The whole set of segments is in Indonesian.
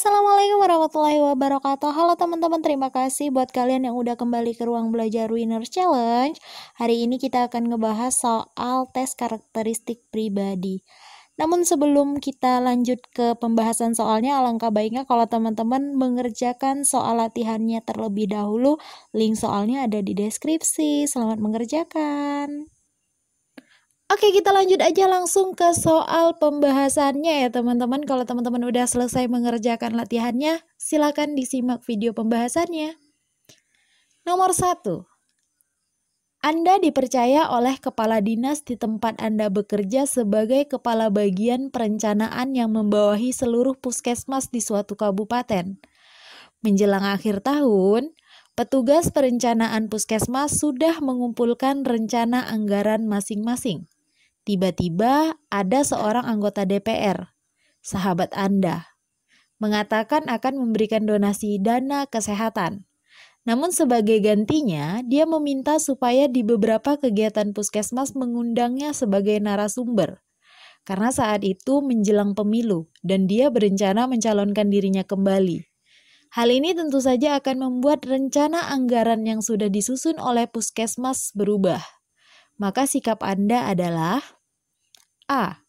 Assalamualaikum warahmatullahi wabarakatuh. Halo teman-teman, terima kasih buat kalian yang udah kembali ke ruang belajar Winners Challenge. Hari ini kita akan ngebahas soal tes karakteristik pribadi. Namun sebelum kita lanjut ke pembahasan soalnya, alangkah baiknya kalau teman-teman mengerjakan soal latihannya terlebih dahulu. Link soalnya ada di deskripsi. Selamat mengerjakan. Oke, kita lanjut aja langsung ke soal pembahasannya ya teman-teman. Kalau teman-teman udah selesai mengerjakan latihannya, silakan disimak video pembahasannya. Nomor 1. Anda dipercaya oleh kepala dinas di tempat Anda bekerja sebagai kepala bagian perencanaan yang membawahi seluruh puskesmas di suatu kabupaten. Menjelang akhir tahun, petugas perencanaan puskesmas sudah mengumpulkan rencana anggaran masing-masing. Tiba-tiba ada seorang anggota DPR, sahabat Anda, mengatakan akan memberikan donasi dana kesehatan. Namun sebagai gantinya, dia meminta supaya di beberapa kegiatan puskesmas mengundangnya sebagai narasumber. Karena saat itu menjelang pemilu dan dia berencana mencalonkan dirinya kembali. Hal ini tentu saja akan membuat rencana anggaran yang sudah disusun oleh puskesmas berubah. Maka sikap Anda adalah A.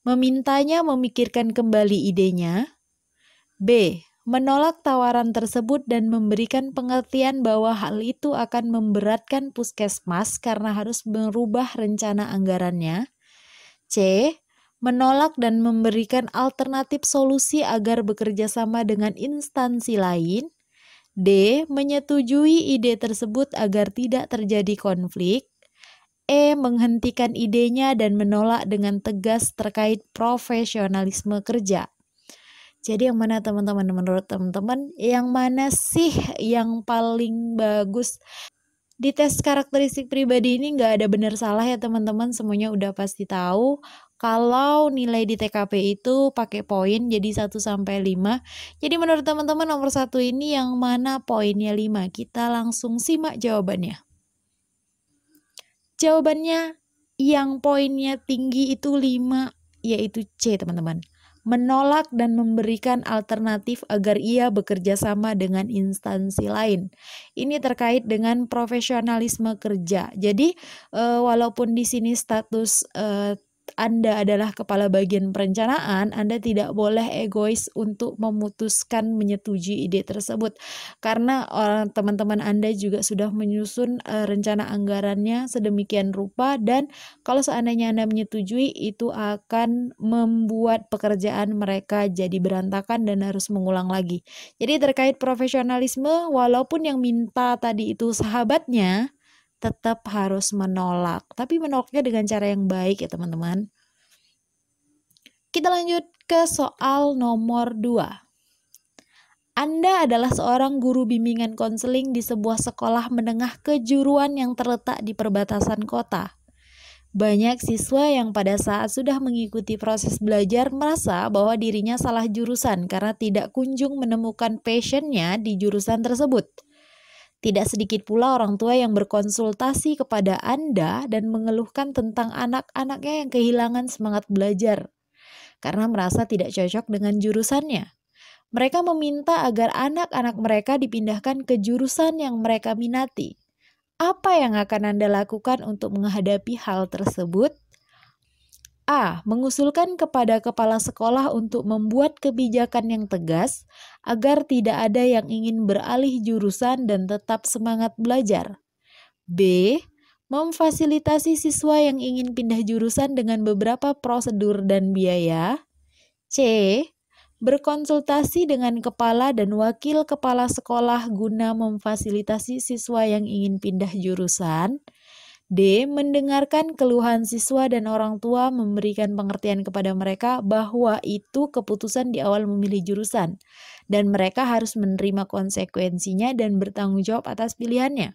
Memintanya memikirkan kembali idenya. B. Menolak tawaran tersebut dan memberikan pengertian bahwa hal itu akan memberatkan puskesmas karena harus merubah rencana anggarannya. C. Menolak dan memberikan alternatif solusi agar bekerja sama dengan instansi lain. D. Menyetujui ide tersebut agar tidak terjadi konflik. E. Menghentikan idenya dan menolak dengan tegas terkait profesionalisme kerja. Jadi yang mana teman-teman, menurut teman-teman, yang mana sih yang paling bagus? Di tes karakteristik pribadi ini nggak ada benar salah ya teman-teman, semuanya udah pasti tahu. Kalau nilai di TKP itu pakai poin jadi 1-5. Jadi menurut teman-teman nomor 1 ini yang mana poinnya 5? Kita langsung simak jawabannya. Jawabannya yang poinnya tinggi itu 5, yaitu C teman-teman. Menolak dan memberikan alternatif agar ia bekerja sama dengan instansi lain. Ini terkait dengan profesionalisme kerja. Jadi walaupun di sini status Anda adalah kepala bagian perencanaan, Anda tidak boleh egois untuk memutuskan menyetujui ide tersebut. Karena teman-teman Anda juga sudah menyusun rencana anggarannya sedemikian rupa, dan kalau seandainya Anda menyetujui, itu akan membuat pekerjaan mereka jadi berantakan dan harus mengulang lagi. Jadi terkait profesionalisme, walaupun yang minta tadi itu sahabatnya, tetap harus menolak. Tapi menolaknya dengan cara yang baik ya teman-teman. Kita lanjut ke soal nomor 2. Anda adalah seorang guru bimbingan konseling di sebuah sekolah menengah kejuruan yang terletak di perbatasan kota. Banyak siswa yang pada saat sudah mengikuti proses belajar merasa bahwa dirinya salah jurusan karena tidak kunjung menemukan passionnya di jurusan tersebut. Tidak sedikit pula orang tua yang berkonsultasi kepada Anda dan mengeluhkan tentang anak-anaknya yang kehilangan semangat belajar karena merasa tidak cocok dengan jurusannya. Mereka meminta agar anak-anak mereka dipindahkan ke jurusan yang mereka minati. Apa yang akan Anda lakukan untuk menghadapi hal tersebut? A. Mengusulkan kepada kepala sekolah untuk membuat kebijakan yang tegas agar tidak ada yang ingin beralih jurusan dan tetap semangat belajar. B. Memfasilitasi siswa yang ingin pindah jurusan dengan beberapa prosedur dan biaya. C. Berkonsultasi dengan kepala dan wakil kepala sekolah guna memfasilitasi siswa yang ingin pindah jurusan. D. Mendengarkan keluhan siswa dan orang tua, memberikan pengertian kepada mereka bahwa itu keputusan di awal memilih jurusan dan mereka harus menerima konsekuensinya dan bertanggung jawab atas pilihannya.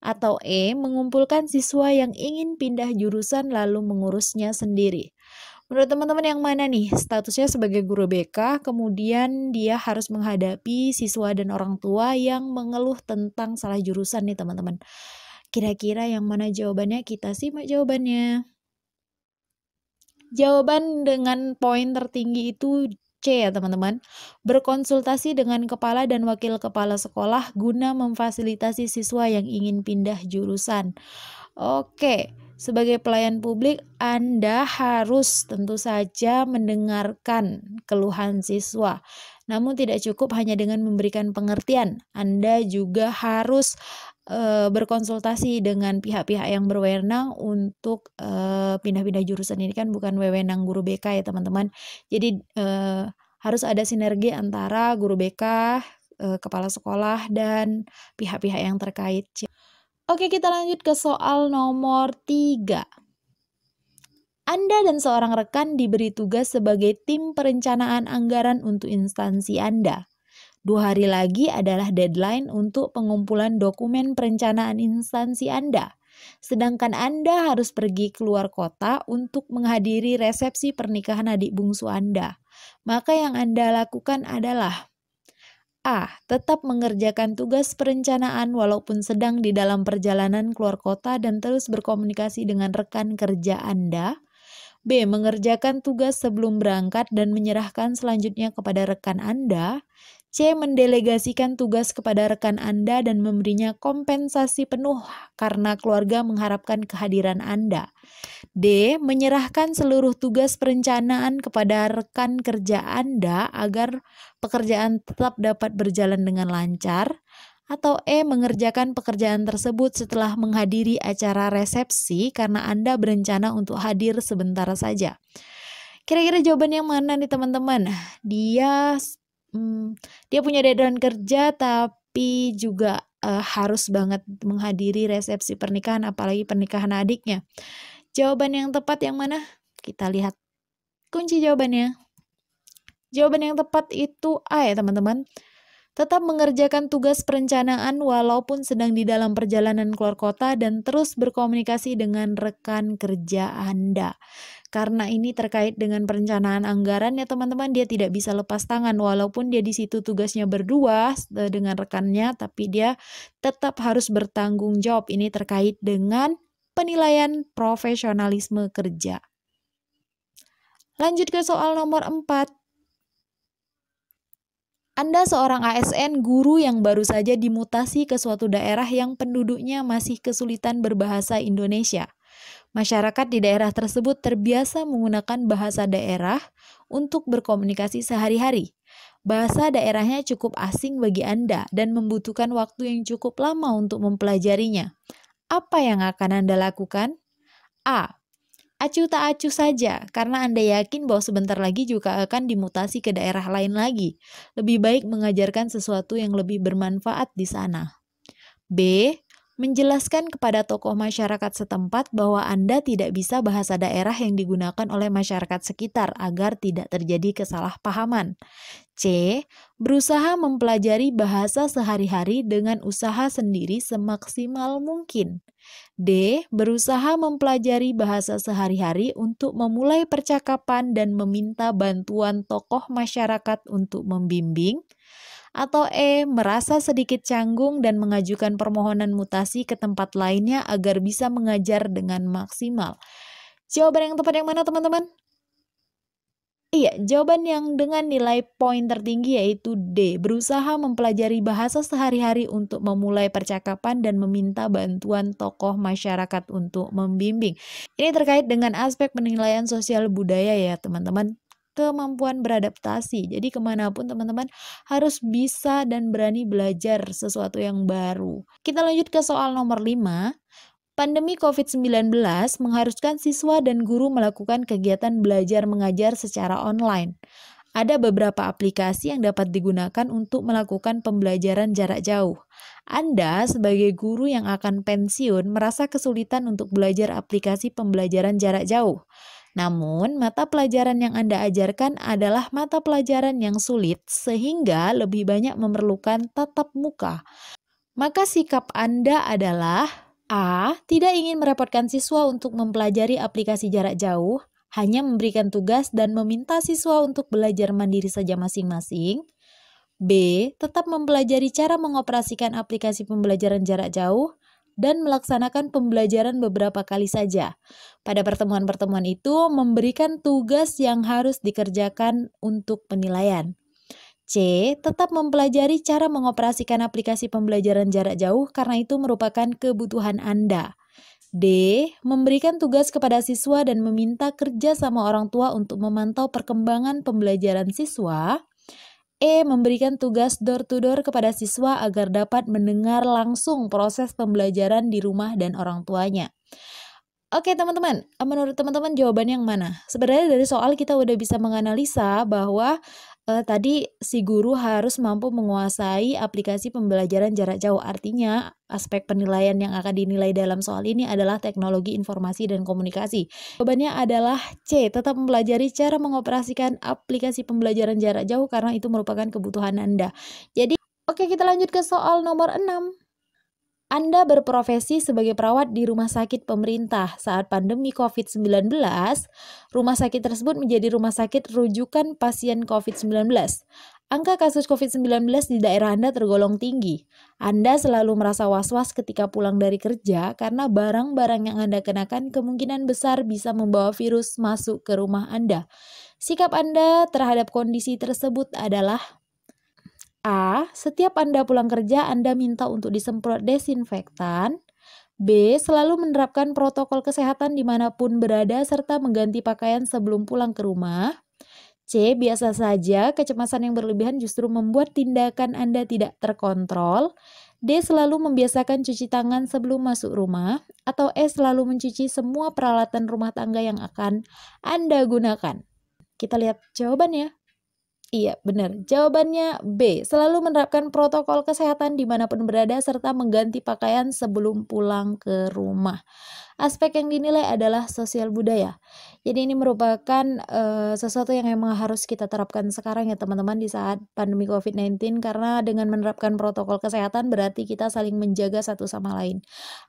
Atau E. Mengumpulkan siswa yang ingin pindah jurusan lalu mengurusnya sendiri. Menurut teman-teman yang mana nih statusnya sebagai guru BK, kemudian dia harus menghadapi siswa dan orang tua yang mengeluh tentang salah jurusan nih teman-teman. Kira-kira yang mana jawabannya? Kita simak jawabannya. Jawaban dengan poin tertinggi itu C ya teman-teman, berkonsultasi dengan kepala dan wakil kepala sekolah guna memfasilitasi siswa yang ingin pindah jurusan. Oke, sebagai pelayan publik Anda harus tentu saja mendengarkan keluhan siswa. Namun tidak cukup hanya dengan memberikan pengertian. Anda juga harus berkonsultasi dengan pihak-pihak yang berwenang untuk pindah-pindah jurusan. Ini kan bukan wewenang guru BK ya teman-teman. Jadi harus ada sinergi antara guru BK, kepala sekolah, dan pihak-pihak yang terkait. Oke, kita lanjut ke soal nomor 3. Anda dan seorang rekan diberi tugas sebagai tim perencanaan anggaran untuk instansi Anda. 2 hari lagi adalah deadline untuk pengumpulan dokumen perencanaan instansi Anda. Sedangkan Anda harus pergi keluar kota untuk menghadiri resepsi pernikahan adik bungsu Anda. Maka yang Anda lakukan adalah A. Tetap mengerjakan tugas perencanaan walaupun sedang di dalam perjalanan keluar kota dan terus berkomunikasi dengan rekan kerja Anda. B. Mengerjakan tugas sebelum berangkat dan menyerahkan selanjutnya kepada rekan Anda. C. Mendelegasikan tugas kepada rekan Anda dan memberinya kompensasi penuh karena keluarga mengharapkan kehadiran Anda. D. Menyerahkan seluruh tugas perencanaan kepada rekan kerja Anda agar pekerjaan tetap dapat berjalan dengan lancar. Atau E. Mengerjakan pekerjaan tersebut setelah menghadiri acara resepsi karena Anda berencana untuk hadir sebentar saja. Kira-kira jawaban yang mana nih teman-teman? Dia punya deadline kerja tapi juga harus banget menghadiri resepsi pernikahan, apalagi pernikahan adiknya. Jawaban yang tepat yang mana? Kita lihat kunci jawabannya. Jawaban yang tepat itu A ya teman-teman. Tetap mengerjakan tugas perencanaan walaupun sedang di dalam perjalanan keluar kota dan terus berkomunikasi dengan rekan kerja Anda. Karena ini terkait dengan perencanaan anggaran ya teman-teman, dia tidak bisa lepas tangan walaupun dia di situ tugasnya berdua dengan rekannya, tapi dia tetap harus bertanggung jawab. Ini terkait dengan penilaian profesionalisme kerja. Lanjut ke soal nomor 4. Anda seorang ASN guru yang baru saja dimutasi ke suatu daerah yang penduduknya masih kesulitan berbahasa Indonesia. Masyarakat di daerah tersebut terbiasa menggunakan bahasa daerah untuk berkomunikasi sehari-hari. Bahasa daerahnya cukup asing bagi Anda dan membutuhkan waktu yang cukup lama untuk mempelajarinya. Apa yang akan Anda lakukan? A. Acuh tak acuh saja, karena Anda yakin bahwa sebentar lagi juga akan dimutasi ke daerah lain lagi. Lebih baik mengajarkan sesuatu yang lebih bermanfaat di sana. B. Menjelaskan kepada tokoh masyarakat setempat bahwa Anda tidak bisa bahasa daerah yang digunakan oleh masyarakat sekitar agar tidak terjadi kesalahpahaman. C. Berusaha mempelajari bahasa sehari-hari dengan usaha sendiri semaksimal mungkin. D. Berusaha mempelajari bahasa sehari-hari untuk memulai percakapan dan meminta bantuan tokoh masyarakat untuk membimbing. Atau E. Merasa sedikit canggung dan mengajukan permohonan mutasi ke tempat lainnya agar bisa mengajar dengan maksimal. Jawaban yang tepat yang mana teman-teman? Iya, jawaban yang dengan nilai poin tertinggi yaitu D. Berusaha mempelajari bahasa sehari-hari untuk memulai percakapan dan meminta bantuan tokoh masyarakat untuk membimbing. Ini terkait dengan aspek penilaian sosial budaya ya teman-teman. Kemampuan beradaptasi. Jadi kemanapun teman-teman harus bisa dan berani belajar sesuatu yang baru. Kita lanjut ke soal nomor 5. Pandemi COVID-19 mengharuskan siswa dan guru melakukan kegiatan belajar mengajar secara online. Ada beberapa aplikasi yang dapat digunakan untuk melakukan pembelajaran jarak jauh. Anda sebagai guru yang akan pensiun merasa kesulitan untuk belajar aplikasi pembelajaran jarak jauh. Namun, mata pelajaran yang Anda ajarkan adalah mata pelajaran yang sulit sehingga lebih banyak memerlukan tatap muka. Maka sikap Anda adalah A. Tidak ingin merepotkan siswa untuk mempelajari aplikasi jarak jauh, hanya memberikan tugas dan meminta siswa untuk belajar mandiri saja masing-masing. B. Tetap mempelajari cara mengoperasikan aplikasi pembelajaran jarak jauh. dan melaksanakan pembelajaran beberapa kali saja. Pada pertemuan-pertemuan itu memberikan tugas yang harus dikerjakan untuk penilaian. C. Tetap mempelajari cara mengoperasikan aplikasi pembelajaran jarak jauh karena itu merupakan kebutuhan Anda. D. Memberikan tugas kepada siswa dan meminta kerja sama orang tua untuk memantau perkembangan pembelajaran siswa. E. Memberikan tugas door-to-door kepada siswa agar dapat mendengar langsung proses pembelajaran di rumah dan orang tuanya. Oke teman-teman, menurut teman-teman jawaban yang mana? Sebenarnya dari soal kita udah bisa menganalisa bahwa tadi si guru harus mampu menguasai aplikasi pembelajaran jarak jauh. Artinya aspek penilaian yang akan dinilai dalam soal ini adalah teknologi informasi dan komunikasi. Jawabannya adalah C, tetap mempelajari cara mengoperasikan aplikasi pembelajaran jarak jauh karena itu merupakan kebutuhan Anda. Jadi, oke kita lanjut ke soal nomor 6. Anda berprofesi sebagai perawat di rumah sakit pemerintah. Saat pandemi COVID-19, rumah sakit tersebut menjadi rumah sakit rujukan pasien COVID-19. Angka kasus COVID-19 di daerah Anda tergolong tinggi. Anda selalu merasa was-was ketika pulang dari kerja karena barang-barang yang Anda kenakan kemungkinan besar bisa membawa virus masuk ke rumah Anda. Sikap Anda terhadap kondisi tersebut adalah A. Setiap Anda pulang kerja, Anda minta untuk disemprot desinfektan. B. Selalu menerapkan protokol kesehatan dimanapun berada serta mengganti pakaian sebelum pulang ke rumah. C. Biasa saja, kecemasan yang berlebihan justru membuat tindakan Anda tidak terkontrol. D. Selalu membiasakan cuci tangan sebelum masuk rumah. Atau E. Selalu mencuci semua peralatan rumah tangga yang akan Anda gunakan. Kita lihat jawabannya. Iya, benar. Jawabannya B. Selalu menerapkan protokol kesehatan dimanapun berada serta mengganti pakaian sebelum pulang ke rumah. Aspek yang dinilai adalah sosial budaya. Jadi ini merupakan sesuatu yang memang harus kita terapkan sekarang ya teman-teman di saat pandemi COVID-19 karena dengan menerapkan protokol kesehatan berarti kita saling menjaga satu sama lain.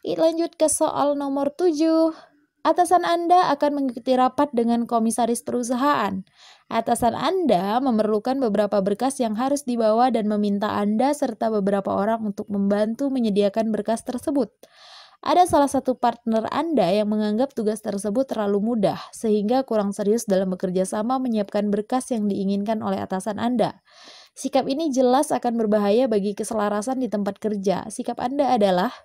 Lanjut ke soal nomor 7. Atasan Anda akan mengikuti rapat dengan komisaris perusahaan. Atasan Anda memerlukan beberapa berkas yang harus dibawa dan meminta Anda serta beberapa orang untuk membantu menyediakan berkas tersebut. Ada salah satu partner Anda yang menganggap tugas tersebut terlalu mudah, sehingga kurang serius dalam bekerja sama menyiapkan berkas yang diinginkan oleh atasan Anda. Sikap ini jelas akan berbahaya bagi keselarasan di tempat kerja. Sikap Anda adalah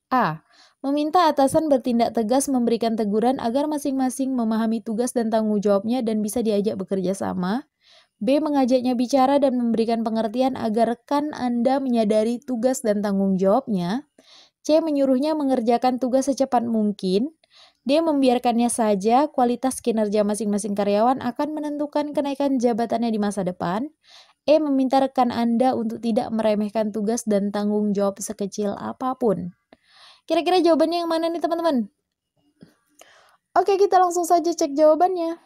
A. Meminta atasan bertindak tegas memberikan teguran agar masing-masing memahami tugas dan tanggung jawabnya dan bisa diajak bekerja sama. B. Mengajaknya bicara dan memberikan pengertian agar rekan Anda menyadari tugas dan tanggung jawabnya. C. Menyuruhnya mengerjakan tugas secepat mungkin. D. Membiarkannya saja, kualitas kinerja masing-masing karyawan akan menentukan kenaikan jabatannya di masa depan. E. Meminta rekan Anda untuk tidak meremehkan tugas dan tanggung jawab sekecil apapun. Kira-kira jawabannya yang mana nih teman-teman? Oke, kita langsung saja cek jawabannya.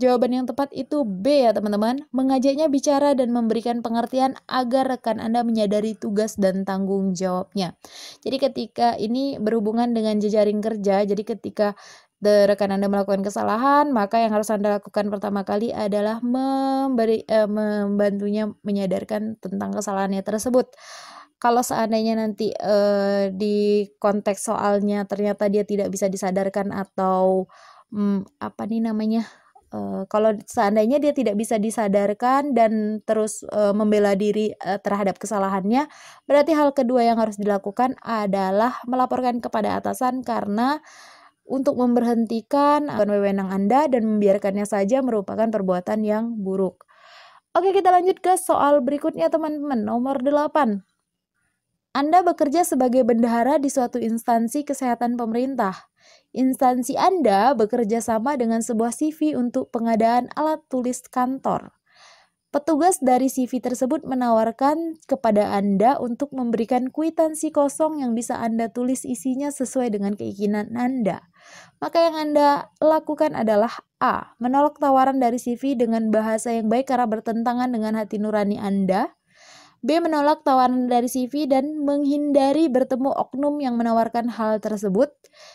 Jawaban yang tepat itu B ya teman-teman. Mengajaknya bicara dan memberikan pengertian agar rekan Anda menyadari tugas dan tanggung jawabnya. Jadi ketika ini berhubungan dengan jejaring kerja, jadi ketika rekan Anda melakukan kesalahan, maka yang harus Anda lakukan pertama kali adalah membantunya menyadarkan tentang kesalahannya tersebut. Kalau seandainya nanti di konteks soalnya ternyata dia tidak bisa disadarkan atau kalau seandainya dia tidak bisa disadarkan dan terus membela diri terhadap kesalahannya, berarti hal kedua yang harus dilakukan adalah melaporkan kepada atasan karena untuk memberhentikan wewenang Anda dan membiarkannya saja merupakan perbuatan yang buruk. Oke, kita lanjut ke soal berikutnya teman-teman, nomor 8. Anda bekerja sebagai bendahara di suatu instansi kesehatan pemerintah. Instansi Anda bekerja sama dengan sebuah CV untuk pengadaan alat tulis kantor. Petugas dari CV tersebut menawarkan kepada Anda untuk memberikan kwitansi kosong yang bisa Anda tulis isinya sesuai dengan keinginan Anda. Maka yang Anda lakukan adalah A. Menolak tawaran dari CV dengan bahasa yang baik karena bertentangan dengan hati nurani Anda. B. Menolak tawaran dari CV dan menghindari bertemu oknum yang menawarkan hal tersebut.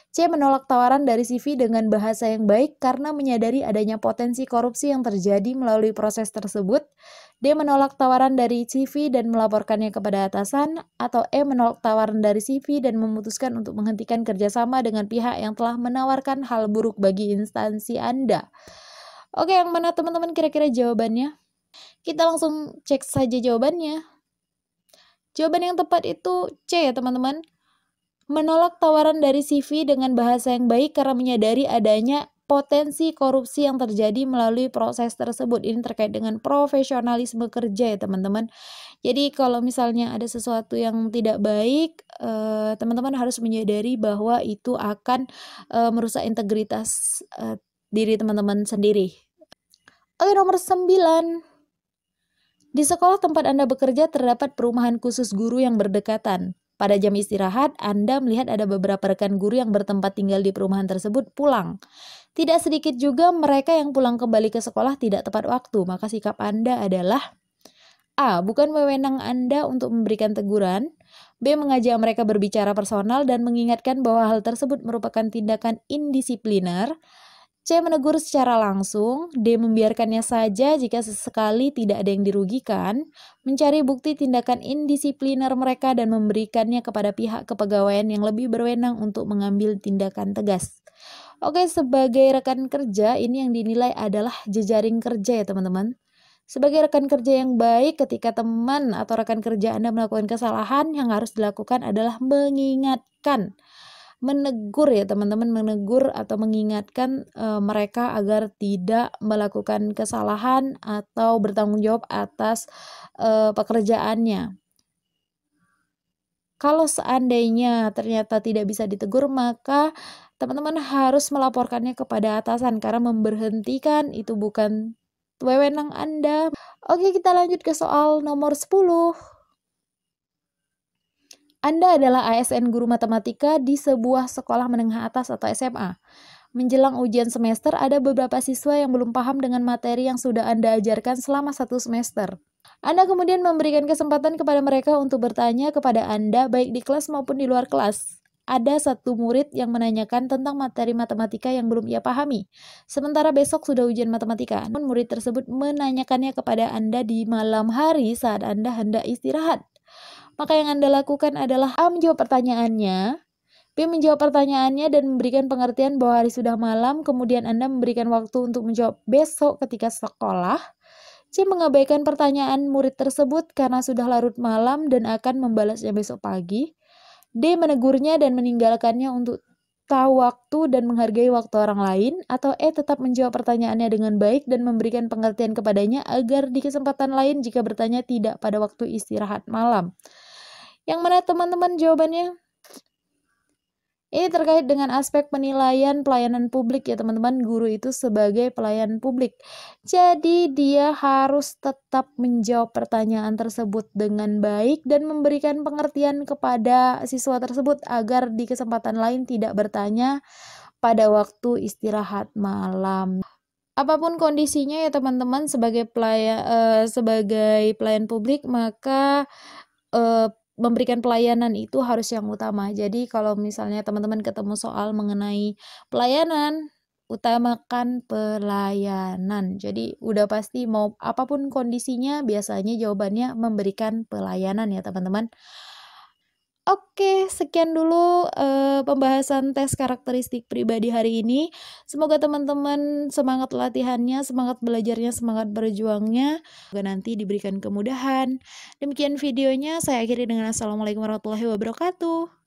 C. Menolak tawaran dari CV dengan bahasa yang baik karena menyadari adanya potensi korupsi yang terjadi melalui proses tersebut. D. Menolak tawaran dari CV dan melaporkannya kepada atasan. Atau E. Menolak tawaran dari CV dan memutuskan untuk menghentikan kerjasama dengan pihak yang telah menawarkan hal buruk bagi instansi Anda. Oke, yang mana teman-teman kira-kira jawabannya? Kita langsung cek saja jawabannya. Jawaban yang tepat itu C ya teman-teman. Menolak tawaran dari CV dengan bahasa yang baik karena menyadari adanya potensi korupsi yang terjadi melalui proses tersebut. Ini terkait dengan profesionalisme kerja ya teman-teman. Jadi kalau misalnya ada sesuatu yang tidak baik, teman-teman harus menyadari bahwa itu akan merusak integritas diri teman-teman sendiri. Oke, nomor 9. Di sekolah tempat Anda bekerja terdapat perumahan khusus guru yang berdekatan. Pada jam istirahat, Anda melihat ada beberapa rekan guru yang bertempat tinggal di perumahan tersebut pulang. Tidak sedikit juga mereka yang pulang kembali ke sekolah tidak tepat waktu, maka sikap Anda adalah A. Bukan wewenang Anda untuk memberikan teguran. B. Mengajak mereka berbicara personal dan mengingatkan bahwa hal tersebut merupakan tindakan indisipliner. C. Menegur secara langsung. D. Membiarkannya saja jika sesekali tidak ada yang dirugikan. Mencari bukti tindakan indisipliner mereka dan memberikannya kepada pihak kepegawaian yang lebih berwenang untuk mengambil tindakan tegas. Oke, sebagai rekan kerja ini yang dinilai adalah jejaring kerja ya teman-teman. Sebagai rekan kerja yang baik, ketika teman atau rekan kerja Anda melakukan kesalahan, yang harus dilakukan adalah mengingatkan, menegur ya teman-teman, menegur atau mengingatkan mereka agar tidak melakukan kesalahan atau bertanggung jawab atas pekerjaannya. Kalau seandainya ternyata tidak bisa ditegur, maka teman-teman harus melaporkannya kepada atasan karena memberhentikan itu bukan wewenang Anda. Oke, kita lanjut ke soal nomor 10. Anda adalah ASN guru matematika di sebuah sekolah menengah atas atau SMA. Menjelang ujian semester, ada beberapa siswa yang belum paham dengan materi yang sudah Anda ajarkan selama 1 semester. Anda kemudian memberikan kesempatan kepada mereka untuk bertanya kepada Anda baik di kelas maupun di luar kelas. Ada satu murid yang menanyakan tentang materi matematika yang belum ia pahami. Sementara besok sudah ujian matematika. Namun murid tersebut menanyakannya kepada Anda di malam hari saat Anda hendak istirahat. Maka yang Anda lakukan adalah A. Menjawab pertanyaannya, B. Menjawab pertanyaannya dan memberikan pengertian bahwa hari sudah malam, kemudian Anda memberikan waktu untuk menjawab besok ketika sekolah. C. Mengabaikan pertanyaan murid tersebut karena sudah larut malam dan akan membalasnya besok pagi. D. Menegurnya dan meninggalkannya untuk tahu waktu dan menghargai waktu orang lain. Atau E. Tetap menjawab pertanyaannya dengan baik dan memberikan pengertian kepadanya agar di kesempatan lain jika bertanya tidak pada waktu istirahat malam. Yang mana teman-teman jawabannya? Ini terkait dengan aspek penilaian pelayanan publik ya teman-teman. Guru itu sebagai pelayan publik. Jadi dia harus tetap menjawab pertanyaan tersebut dengan baik dan memberikan pengertian kepada siswa tersebut agar di kesempatan lain tidak bertanya pada waktu istirahat malam. Apapun kondisinya ya teman-teman, sebagai pelayan publik maka memberikan pelayanan itu harus yang utama. Jadi kalau misalnya teman-teman ketemu soal mengenai pelayanan, utamakan pelayanan. Jadi udah pasti mau apapun kondisinya biasanya jawabannya memberikan pelayanan ya teman-teman. Oke, sekian dulu pembahasan tes karakteristik pribadi hari ini. Semoga teman-teman semangat latihannya, semangat belajarnya, semangat berjuangnya. Semoga nanti diberikan kemudahan. Demikian videonya, saya akhiri dengan Assalamualaikum warahmatullahi wabarakatuh.